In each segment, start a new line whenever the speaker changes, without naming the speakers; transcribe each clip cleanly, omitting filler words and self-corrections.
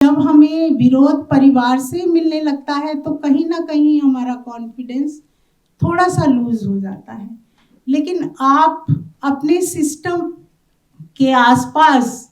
जब हमें विरोध परिवार से मिलने लगता है तो कहीं ना कहीं हमारा कॉन्फिडेंस थोड़ा सा लूज हो जाता है। लेकिन आप अपने सिस्टम के आसपास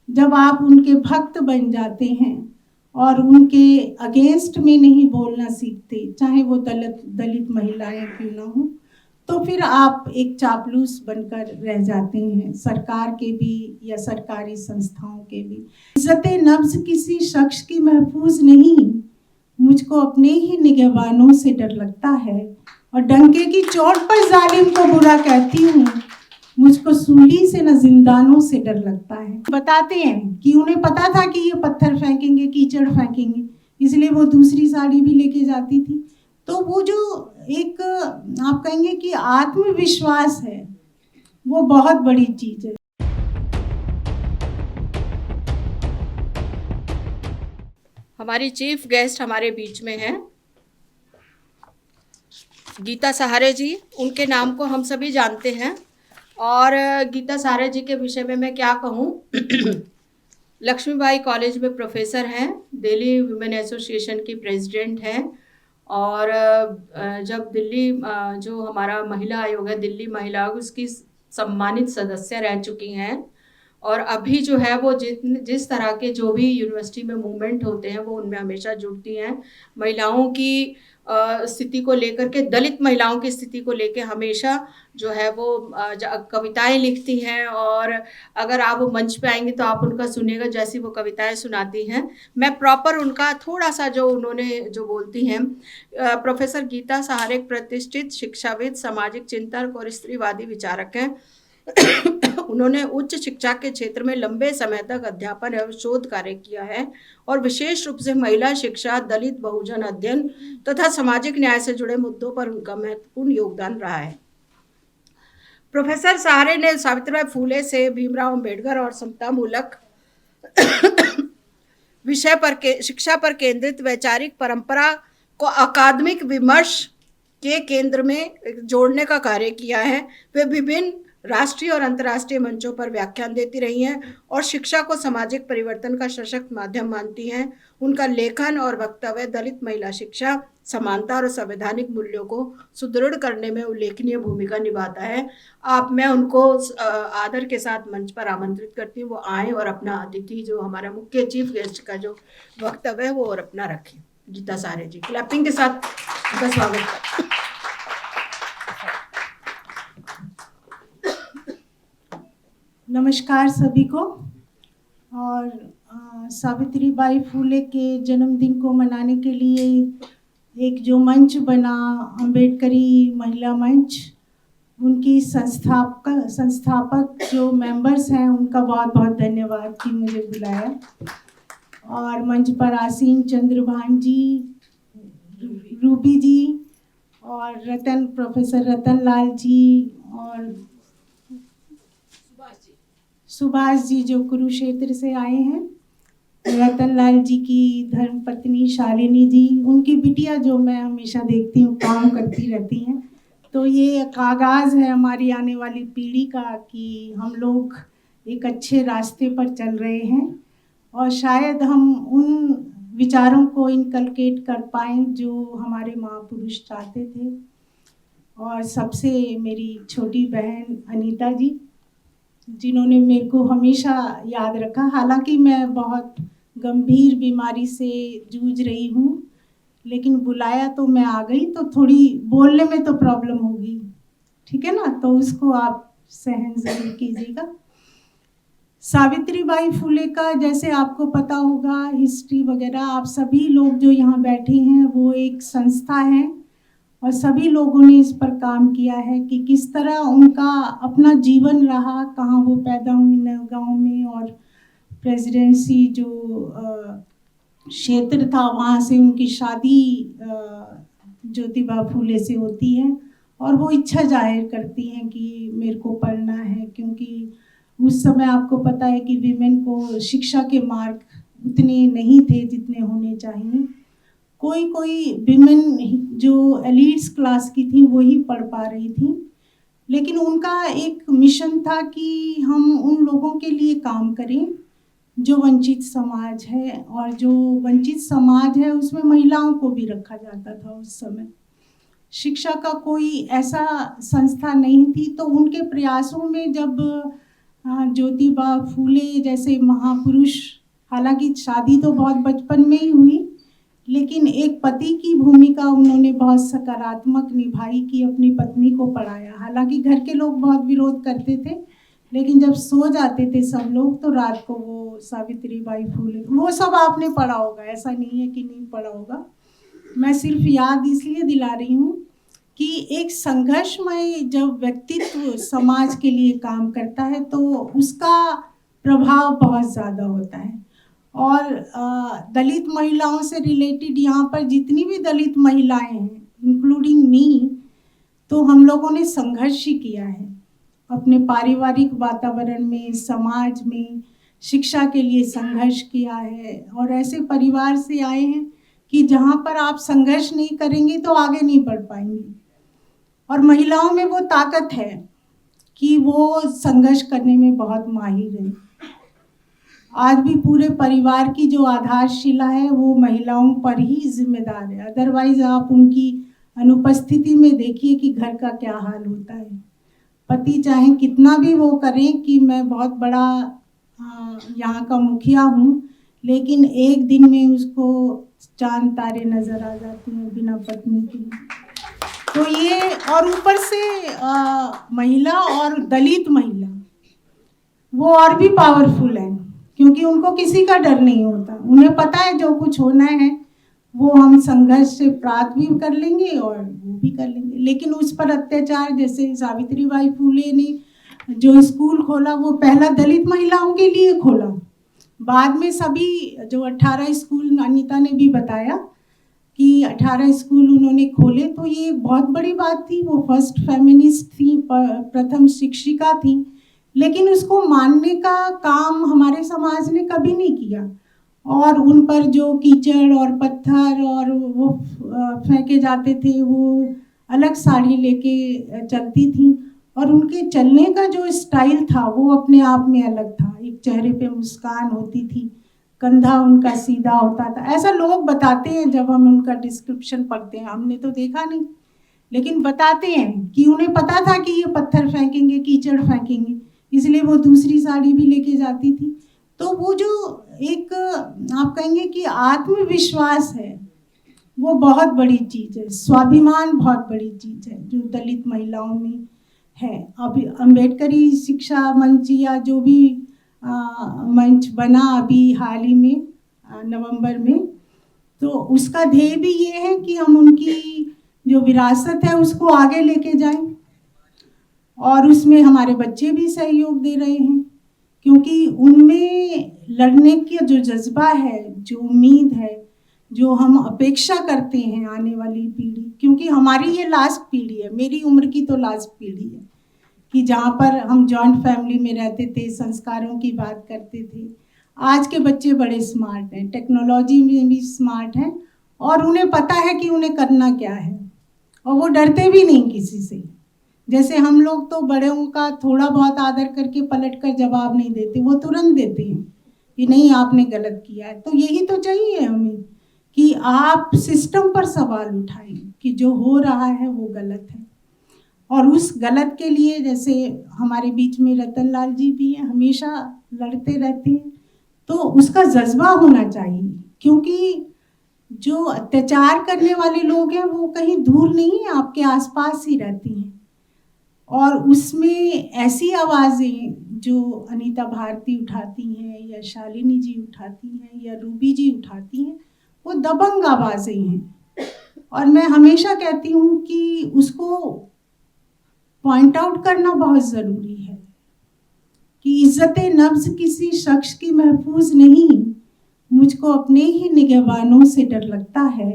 जब आप उनके भक्त बन जाते हैं और उनके अगेंस्ट में नहीं बोलना सीखते, चाहे वो दलित महिलाएं क्यों ना हो, तो फिर आप एक चापलूस बनकर रह जाते हैं, सरकार के भी या सरकारी संस्थाओं के भी। इज्जत नफ्स किसी शख्स की महफूज नहीं, मुझको अपने ही निगहबानों से डर लगता है और डंके की चोट पर जालिम को बुरा कहती हूँ, मुझको सूली से न जिंदानों से डर लगता है। बताते हैं कि उन्हें पता था कि ये पत्थर फेंकेंगे, कीचड़ फेंकेंगे, इसलिए वो दूसरी साड़ी भी लेके जाती थी। तो वो जो एक आप कहेंगे कि आत्मविश्वास है, वो बहुत बड़ी चीज है।
हमारी चीफ गेस्ट हमारे बीच में हैं गीता सहारे जी। उनके नाम को हम सभी जानते हैं और गीता सहारे जी के विषय में मैं क्या कहूँ। लक्ष्मीबाई कॉलेज में प्रोफेसर हैं, दिल्ली वुमेन एसोसिएशन की प्रेसिडेंट हैं और जब दिल्ली जो हमारा महिला आयोग है, दिल्ली महिला आयोग, उसकी सम्मानित सदस्य रह चुकी हैं। और अभी जो है वो जिस तरह के जो भी यूनिवर्सिटी में मूवमेंट होते हैं वो उनमें हमेशा जुड़ती हैं। महिलाओं की स्थिति को लेकर के, दलित महिलाओं की स्थिति को लेकर हमेशा जो है वो कविताएं लिखती हैं और अगर आप मंच पे आएंगे तो आप उनका सुनिएगा जैसी वो कविताएं सुनाती हैं। मैं प्रॉपर उनका थोड़ा सा जो उन्होंने जो बोलती हैं। प्रोफेसर गीता सहारे एक प्रतिष्ठित शिक्षाविद, सामाजिक चिंतक और स्त्रीवादी विचारक हैं। उन्होंने उच्च शिक्षा के क्षेत्र में लंबे समय तक अध्यापन एवं शोध कार्य किया है और विशेष रूप से महिला शिक्षा, दलित बहुजन अध्ययन तथा सामाजिक न्याय से जुड़े मुद्दों पर उनका महत्वपूर्ण योगदान रहा है। प्रोफेसर सहारे ने सावित्रीबाई फूले से भीमराव अंबेडकर और समतामूलक विषय पर शिक्षा पर केंद्रित वैचारिक परंपरा को अकादमिक विमर्श के केंद्र में जोड़ने का कार्य किया है। वे विभिन्न राष्ट्रीय और अंतर्राष्ट्रीय मंचों पर व्याख्यान देती रही हैं और शिक्षा को सामाजिक परिवर्तन का सशक्त माध्यम मानती हैं। उनका लेखन और वक्तव्य दलित महिला शिक्षा, समानता और संवैधानिक मूल्यों को सुदृढ़ करने में उल्लेखनीय भूमिका निभाता है। मैं उनको आदर के साथ मंच पर आमंत्रित करती हूँ, वो आए और अपना अतिथि जो हमारा मुख्य चीफ गेस्ट का जो वक्तव्य है वो और अपना रखें। गीता सहारे जी क्लैपिंग के साथ उनका स्वागत करते हैं।
नमस्कार सभी को। और सावित्रीबाई फूले के जन्मदिन को मनाने के लिए एक जो मंच बना, अंबेडकरी महिला मंच, उनकी संस्थापक जो मेंबर्स हैं उनका बहुत बहुत धन्यवाद कि मुझे बुलाया। और मंच पर आसीन चंद्रभान जी, रूबी जी और प्रोफेसर रतन लाल जी और सुभाष जी जो कुरुक्षेत्र से आए हैं, रतन लाल जी की धर्मपत्नी शालिनी जी, उनकी बिटिया जो मैं हमेशा देखती हूँ काम करती रहती हैं। तो ये एक आगाज़ है हमारी आने वाली पीढ़ी का कि हम लोग एक अच्छे रास्ते पर चल रहे हैं और शायद हम उन विचारों को इनकलकेट कर पाएँ जो हमारे महापुरुष चाहते थे। और सबसे मेरी छोटी बहन अनीता जी, जिन्होंने मेरे को हमेशा याद रखा। हालांकि मैं बहुत गंभीर बीमारी से जूझ रही हूँ, लेकिन बुलाया तो मैं आ गई, तो थोड़ी बोलने में तो प्रॉब्लम होगी, ठीक है ना, तो उसको आप सहन जरूर कीजिएगा। सावित्रीबाई फूले का जैसे आपको पता होगा हिस्ट्री वगैरह, आप सभी लोग जो यहाँ बैठे हैं वो एक संस्था है और सभी लोगों ने इस पर काम किया है कि किस तरह उनका अपना जीवन रहा, कहाँ वो पैदा हुई नौगांव में, और प्रेसिडेंसी जो क्षेत्र था वहाँ से उनकी शादी ज्योतिबा फूले से होती है और वो इच्छा जाहिर करती हैं कि मेरे को पढ़ना है, क्योंकि उस समय आपको पता है कि विमेन को शिक्षा के मार्ग उतने नहीं थे जितने होने चाहिए। कोई विमेन जो एलिट्स क्लास की थी वही पढ़ पा रही थी, लेकिन उनका एक मिशन था कि हम उन लोगों के लिए काम करें जो वंचित समाज है, और जो वंचित समाज है उसमें महिलाओं को भी रखा जाता था उस समय। शिक्षा का कोई ऐसा संस्था नहीं थी, तो उनके प्रयासों में जब ज्योतिबा फूले जैसे महापुरुष, हालांकि शादी तो बहुत बचपन में ही हुई, लेकिन एक पति की भूमिका उन्होंने बहुत सकारात्मक निभाई कि अपनी पत्नी को पढ़ाया। हालांकि घर के लोग बहुत विरोध करते थे, लेकिन जब सो जाते थे सब लोग तो रात को वो सावित्रीबाई फूले, वो सब आपने पढ़ा होगा, ऐसा नहीं है कि नहीं पढ़ा होगा। मैं सिर्फ याद इसलिए दिला रही हूँ कि एक संघर्षमय जब व्यक्तित्व समाज के लिए काम करता है तो उसका प्रभाव बहुत ज़्यादा होता है। और दलित महिलाओं से रिलेटेड यहाँ पर जितनी भी दलित महिलाएं हैं, इंक्लूडिंग मी, तो हम लोगों ने संघर्ष ही किया है अपने पारिवारिक वातावरण में, समाज में, शिक्षा के लिए संघर्ष किया है। और ऐसे परिवार से आए हैं कि जहाँ पर आप संघर्ष नहीं करेंगे तो आगे नहीं बढ़ पाएंगे। और महिलाओं में वो ताकत है कि वो संघर्ष करने में बहुत माहिर है। आज भी पूरे परिवार की जो आधारशिला है वो महिलाओं पर ही जिम्मेदार है। अदरवाइज आप उनकी अनुपस्थिति में देखिए कि घर का क्या हाल होता है। पति चाहे कितना भी वो करें कि मैं बहुत बड़ा यहाँ का मुखिया हूँ, लेकिन एक दिन में उसको चांद तारे नजर आ जाती हैं बिना पत्नी के। तो ये, और ऊपर से महिला और दलित महिला वो और भी पावरफुल है, क्योंकि उनको किसी का डर नहीं होता। उन्हें पता है जो कुछ होना है वो हम संघर्ष से प्राप्त भी कर लेंगे और वो भी कर लेंगे। लेकिन उस पर अत्याचार, जैसे सावित्रीबाई फूले ने जो स्कूल खोला वो पहला दलित महिलाओं के लिए खोला। बाद में सभी जो 18 स्कूल, अनीता ने भी बताया कि 18 स्कूल उन्होंने खोले, तो ये बहुत बड़ी बात थी। वो फर्स्ट फेमिनिस्ट थी, प्रथम शिक्षिका थी, लेकिन उसको मानने का काम हमारे समाज ने कभी नहीं किया। और उन पर जो कीचड़ और पत्थर और वो फेंके जाते थे, वो अलग साड़ी लेके चलती थी, और उनके चलने का जो स्टाइल था वो अपने आप में अलग था। एक चेहरे पे मुस्कान होती थी, कंधा उनका सीधा होता था, ऐसा लोग बताते हैं जब हम उनका डिस्क्रिप्शन पढ़ते हैं। हमने तो देखा नहीं, लेकिन बताते हैं कि उन्हें पता था कि ये पत्थर फेंकेंगे, कीचड़ फेंकेंगे, इसलिए वो दूसरी साड़ी भी लेके जाती थी। तो वो जो एक आप कहेंगे कि आत्मविश्वास है, वो बहुत बड़ी चीज़ है। स्वाभिमान बहुत बड़ी चीज़ है जो दलित महिलाओं में है। अभी अम्बेडकरी शिक्षा मंच या जो भी मंच बना अभी हाल ही में नवंबर में, तो उसका ध्येय भी ये है कि हम उनकी जो विरासत है उसको आगे लेके जाएं। और उसमें हमारे बच्चे भी सहयोग दे रहे हैं, क्योंकि उनमें लड़ने का जो जज्बा है, जो उम्मीद है, जो हम अपेक्षा करते हैं आने वाली पीढ़ी, क्योंकि हमारी ये लास्ट पीढ़ी है, मेरी उम्र की तो लास्ट पीढ़ी है, कि जहाँ पर हम जॉइंट फैमिली में रहते थे, संस्कारों की बात करते थे। आज के बच्चे बड़े स्मार्ट हैं, टेक्नोलॉजी में भी स्मार्ट हैं, और उन्हें पता है कि उन्हें करना क्या है, और वो डरते भी नहीं किसी से। जैसे हम लोग तो बड़ों का थोड़ा बहुत आदर करके पलट कर जवाब नहीं देते, वो तुरंत देते हैं कि नहीं आपने गलत किया है। तो यही तो चाहिए हमें कि आप सिस्टम पर सवाल उठाएं कि जो हो रहा है वो गलत है। और उस गलत के लिए, जैसे हमारे बीच में रतन लाल जी भी हैं, हमेशा लड़ते रहते हैं, तो उसका जज्बा होना चाहिए, क्योंकि जो अत्याचार करने वाले लोग हैं वो कहीं दूर नहीं है, आपके आसपास ही रहती हैं। और उसमें ऐसी आवाज़ें जो अनीता भारती उठाती हैं, या शालिनी जी उठाती हैं, या रूबी जी उठाती हैं, वो दबंग आवाज़ें हैं। और मैं हमेशा कहती हूँ कि उसको पॉइंट आउट करना बहुत ज़रूरी है कि इज्जत नफ्स किसी शख्स की महफूज नहीं, मुझको अपने ही निगहबानों से डर लगता है,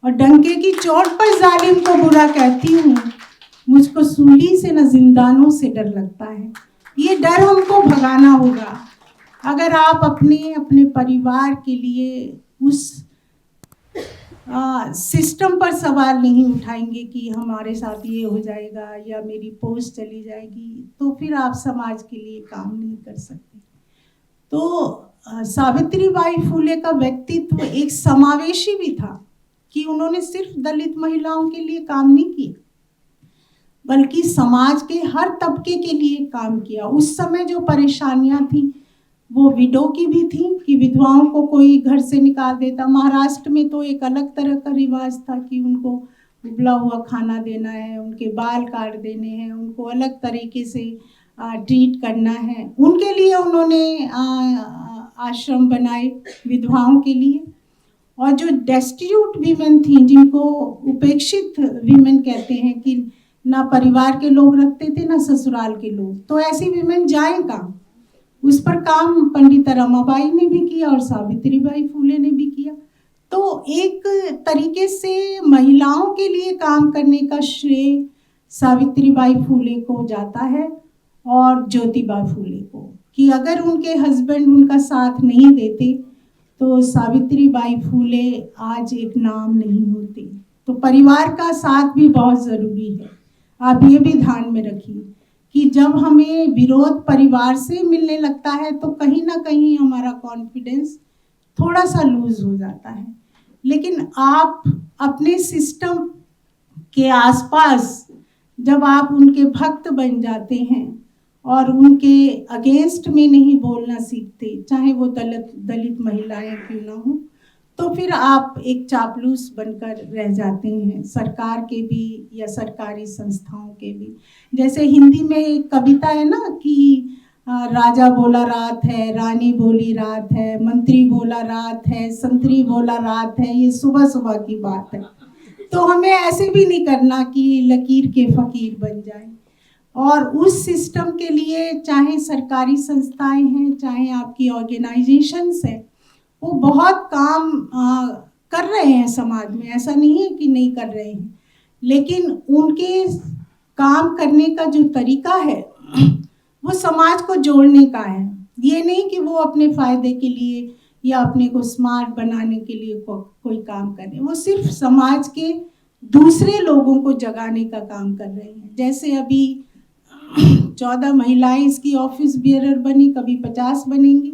और डंके की चोट पर जालिम को बुरा कहती हूँ, मुझको सूली से न जिंदानों से डर लगता है। ये डर हमको भगाना होगा। अगर आप अपने परिवार के लिए उस सिस्टम पर सवाल नहीं उठाएंगे कि हमारे साथ ये हो जाएगा या मेरी पोस्ट चली जाएगी, तो फिर आप समाज के लिए काम नहीं कर सकते। तो सावित्रीबाई फुले का व्यक्तित्व एक समावेशी भी था कि उन्होंने सिर्फ दलित महिलाओं के लिए काम नहीं किया, बल्कि समाज के हर तबके के लिए काम किया। उस समय जो परेशानियां थी वो विडो की भी थी कि विधवाओं को कोई घर से निकाल देता। महाराष्ट्र में तो एक अलग तरह का रिवाज था कि उनको उबला हुआ खाना देना है, उनके बाल काट देने हैं, उनको अलग तरीके से ट्रीट करना है। उनके लिए उन्होंने आश्रम बनाए विधवाओं के लिए। और जो डेस्टिट्यूट वीमेन थी, जिनको उपेक्षित वीमेन कहते हैं कि ना परिवार के लोग रखते थे ना ससुराल के लोग, तो ऐसी वीमेन जाए कहाँ, उस पर काम पंडित रमाबाई ने भी किया और सावित्रीबाई फुले ने भी किया। तो एक तरीके से महिलाओं के लिए काम करने का श्रेय सावित्रीबाई फुले को जाता है और ज्योतिबा फुले को, कि अगर उनके हस्बैंड उनका साथ नहीं देते तो सावित्रीबाई फुले आज एक नाम नहीं होती। तो परिवार का साथ भी बहुत ज़रूरी है। आप ये भी ध्यान में रखिए कि जब हमें विरोध परिवार से मिलने लगता है तो कहीं ना कहीं हमारा कॉन्फिडेंस थोड़ा सा लूज हो जाता है। लेकिन आप अपने सिस्टम के आसपास जब आप उनके भक्त बन जाते हैं और उनके अगेंस्ट में नहीं बोलना सीखते, चाहे वो दलित महिलाएं क्यों ना हो, तो फिर आप एक चापलूस बनकर रह जाते हैं, सरकार के भी या सरकारी संस्थाओं के भी। जैसे हिंदी में एक कविता है ना कि राजा बोला रात है, रानी बोली रात है, मंत्री बोला रात है, संतरी बोला रात है, ये सुबह सुबह की बात है। तो हमें ऐसे भी नहीं करना कि लकीर के फकीर बन जाए। और उस सिस्टम के लिए चाहे सरकारी संस्थाएं हैं, चाहे आपकी ऑर्गेनाइजेशंस हैं, वो बहुत काम कर रहे हैं समाज में, ऐसा नहीं है कि नहीं कर रहे हैं। लेकिन उनके काम करने का जो तरीका है वो समाज को जोड़ने का है। ये नहीं कि वो अपने फायदे के लिए या अपने को स्मार्ट बनाने के लिए कोई काम कर रहे हैं, वो सिर्फ समाज के दूसरे लोगों को जगाने का काम कर रहे हैं। जैसे अभी 14 महिलाएं इसकी ऑफिस बियरर बनी, कभी 50 बनेंगी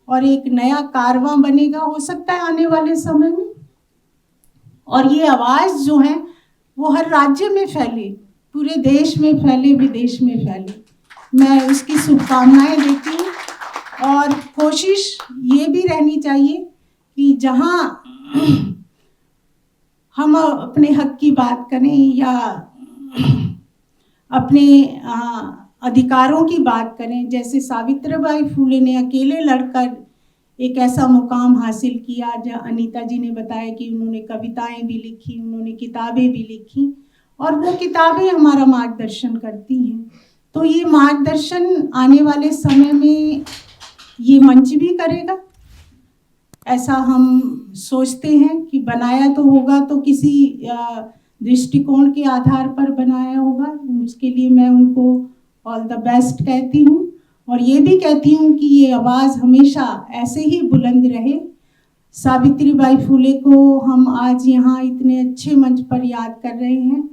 और एक नया कारवां बनेगा, हो सकता है आने वाले समय में। और ये आवाज जो है वो हर राज्य में फैले, पूरे देश में फैले, विदेश में फैले। मैं उसकी शुभकामनाएं देती हूँ। और कोशिश ये भी रहनी चाहिए कि जहाँ हम अपने हक की बात करें या अपने अधिकारों की बात करें, जैसे सावित्रीबाई फुले ने अकेले लड़कर एक ऐसा मुकाम हासिल किया। जहाँ अनीता जी ने बताया कि उन्होंने कविताएं भी लिखी, उन्होंने किताबें भी लिखी और वो किताबें हमारा मार्गदर्शन करती हैं। तो ये मार्गदर्शन आने वाले समय में ये मंच भी करेगा, ऐसा हम सोचते हैं कि बनाया तो होगा, तो किसी दृष्टिकोण के आधार पर बनाया होगा। उसके लिए मैं उनको ऑल द बेस्ट कहती हूँ और ये भी कहती हूँ कि ये आवाज़ हमेशा ऐसे ही बुलंद रहे। सावित्रीबाई फुले को हम आज यहाँ इतने अच्छे मंच पर याद कर रहे हैं,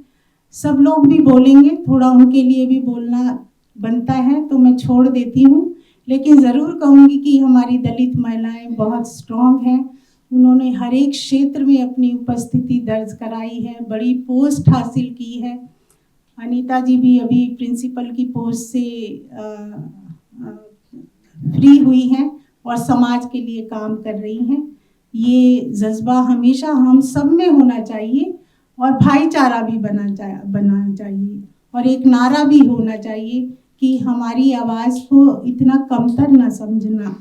सब लोग भी बोलेंगे, थोड़ा उनके लिए भी बोलना बनता है, तो मैं छोड़ देती हूँ। लेकिन ज़रूर कहूँगी कि हमारी दलित महिलाएं बहुत स्ट्रॉन्ग हैं, उन्होंने हर एक क्षेत्र में अपनी उपस्थिति दर्ज कराई है, बड़ी पोस्ट हासिल की है। अनीता जी भी अभी प्रिंसिपल की पोस्ट से फ्री हुई हैं और समाज के लिए काम कर रही हैं। ये जज्बा हमेशा हम सब में होना चाहिए और भाईचारा भी बनाना चाहिए और एक नारा भी होना चाहिए कि हमारी आवाज़ को इतना कमतर न समझना,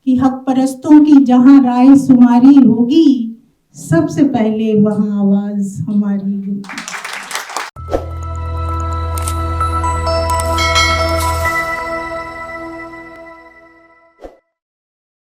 कि हक परस्तों की जहाँ राय सुमारी होगी, सबसे पहले वहाँ आवाज़ हमारी होगी।